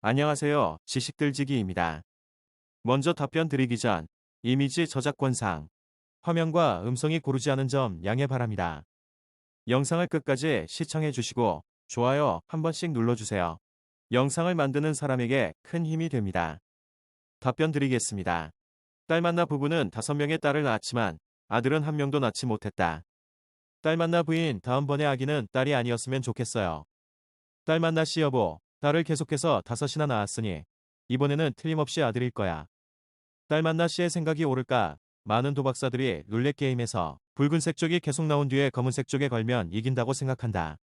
안녕하세요. 지식들지기입니다. 먼저 답변 드리기 전 이미지 저작권상 화면과 음성이 고르지 않은 점 양해 바랍니다. 영상을 끝까지 시청해 주시고 좋아요 한 번씩 눌러주세요. 영상을 만드는 사람에게 큰 힘이 됩니다. 답변 드리겠습니다. 딸 만나 부부는 5명의 딸을 낳았지만 아들은 한 명도 낳지 못했다. 딸 만나 부인 다음번에 아기는 딸이 아니었으면 좋겠어요. 딸 만나 씨 여보, 딸을 계속해서 5이나 낳았으니 이번에는 틀림없이 아들일 거야. 딸 만나 씨의 생각이 옳을까? 많은 도박사들이 룰렛 게임에서 붉은색 쪽이 계속 나온 뒤에 검은색 쪽에 걸면 이긴다고 생각한다.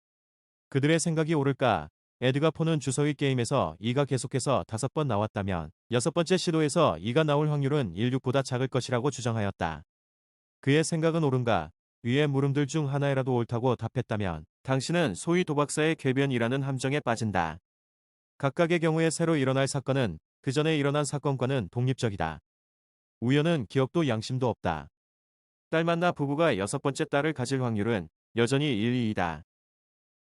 그들의 생각이 옳을까? 에드가 포는 주서위 게임에서 2가 계속해서 5번 나왔다면 6번째 시도에서 2가 나올 확률은 16보다 작을 것이라고 주장하였다. 그의 생각은 옳은가? 위의 물음들 중 하나라도 옳다고 답했다면 당신은 소위 도박사의 궤변이라는 함정에 빠진다. 각각의 경우에 새로 일어날 사건은 그 전에 일어난 사건과는 독립적이다. 우연은 기억도 양심도 없다. 딸 만나 부부가 6번째 딸을 가질 확률은 여전히 1, 2이다.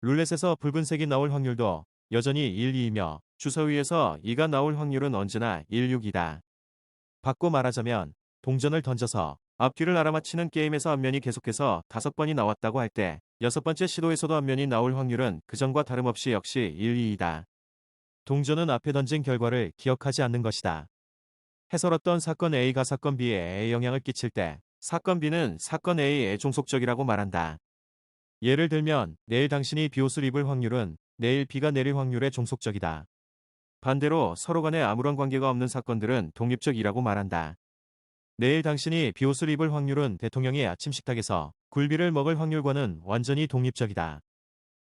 룰렛에서 붉은색이 나올 확률도 여전히 1, 2이며 주사위에서 2가 나올 확률은 언제나 1, 6이다. 바꿔 말하자면 동전을 던져서 앞뒤를 알아맞히는 게임에서 앞면이 계속해서 5번이 나왔다고 할 때 6번째 시도에서도 앞면이 나올 확률은 그전과 다름없이 역시 1, 2이다. 동전은 앞에 던진 결과를 기억하지 않는 것이다. 해설었던 사건 A가 사건 B에 영향을 끼칠 때 사건 B는 사건 A의 종속적이라고 말한다. 예를 들면 내일 당신이 비옷을 입을 확률은 내일 비가 내릴 확률의 종속적이다. 반대로 서로 간에 아무런 관계가 없는 사건들은 독립적이라고 말한다. 내일 당신이 비옷을 입을 확률은 대통령이 아침 식탁에서 굴비를 먹을 확률과는 완전히 독립적이다.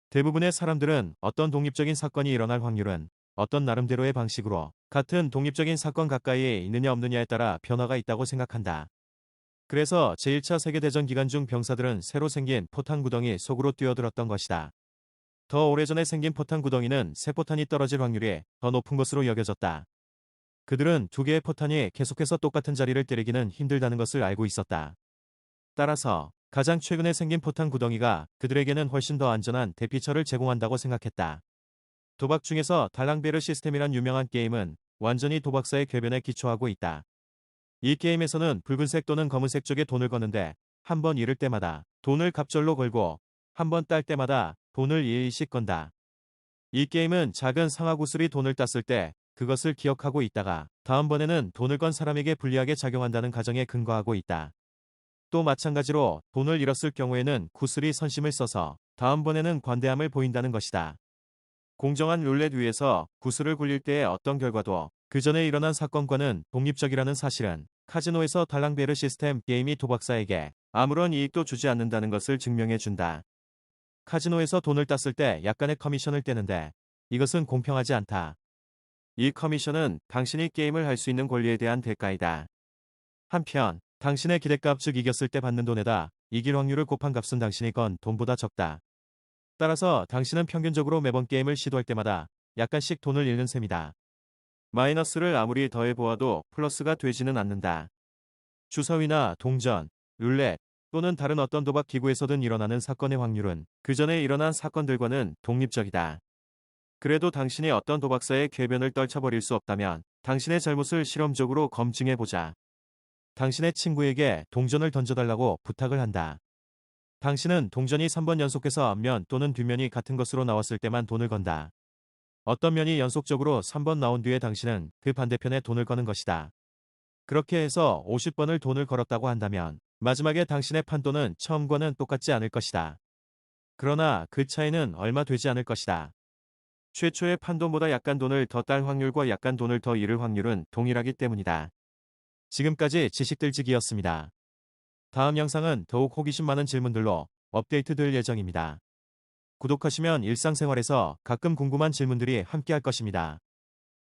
대부분의 사람들은 어떤 독립적인 사건이 일어날 확률은 어떤 나름대로의 방식으로 같은 독립적인 사건 가까이에 있느냐 없느냐에 따라 변화가 있다고 생각한다. 그래서 제1차 세계대전 기간 중 병사들은 새로 생긴 포탄 구덩이 속으로 뛰어들었던 것이다. 더 오래전에 생긴 포탄 구덩이는 새 포탄이 떨어질 확률이 더 높은 것으로 여겨졌다. 그들은 두 개의 포탄이 계속해서 똑같은 자리를 때리기는 힘들다는 것을 알고 있었다. 따라서 가장 최근에 생긴 포탄 구덩이가 그들에게는 훨씬 더 안전한 대피처를 제공한다고 생각했다. 도박 중에서 달랑베르 시스템이란 유명한 게임은 완전히 도박사의 궤변에 기초하고 있다. 이 게임에서는 붉은색 또는 검은색 쪽에 돈을 거는데 한 번 잃을 때마다 돈을 갑절로 걸고 한 번 딸 때마다 돈을 1씩 건다. 이 게임은 작은 상하구슬이 돈을 땄을 때 그것을 기억하고 있다가 다음번에는 돈을 건 사람에게 불리하게 작용한다는 가정에 근거하고 있다. 또 마찬가지로 돈을 잃었을 경우에는 구슬이 선심을 써서 다음번에는 관대함을 보인다는 것이다. 공정한 룰렛 위에서 구슬을 굴릴 때의 어떤 결과도 그 전에 일어난 사건과는 독립적이라는 사실은 카지노에서 달랑베르 시스템 게임이 도박사에게 아무런 이익도 주지 않는다는 것을 증명해 준다. 카지노에서 돈을 땄을 때 약간의 커미션을 떼는데 이것은 공평하지 않다. 이 커미션은 당신이 게임을 할 수 있는 권리에 대한 대가이다. 한편 당신의 기대값 즉 이겼을 때 받는 돈에다 이길 확률을 곱한 값은 당신이 건 돈보다 적다. 따라서 당신은 평균적으로 매번 게임을 시도할 때마다 약간씩 돈을 잃는 셈이다. 마이너스를 아무리 더해보아도 플러스가 되지는 않는다. 주사위나 동전, 룰렛 또는 다른 어떤 도박 기구에서든 일어나는 사건의 확률은 그 전에 일어난 사건들과는 독립적이다. 그래도 당신이 어떤 도박사의 궤변을 떨쳐버릴 수 없다면 당신의 잘못을 실험적으로 검증해보자. 당신의 친구에게 동전을 던져달라고 부탁을 한다. 당신은 동전이 3번 연속해서 앞면 또는 뒷면이 같은 것으로 나왔을 때만 돈을 건다. 어떤 면이 연속적으로 3번 나온 뒤에 당신은 그 반대편에 돈을 거는 것이다. 그렇게 해서 50번을 돈을 걸었다고 한다면 마지막에 당신의 판돈은 처음과는 똑같지 않을 것이다. 그러나 그 차이는 얼마 되지 않을 것이다. 최초의 판돈보다 약간 돈을 더 딸 확률과 약간 돈을 더 잃을 확률은 동일하기 때문이다. 지금까지 지식들지기였습니다. 다음 영상은 더욱 호기심 많은 질문들로 업데이트될 예정입니다. 구독하시면 일상생활에서 가끔 궁금한 질문들이 함께할 것입니다.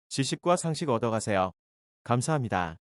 지식과 상식 얻어가세요. 감사합니다.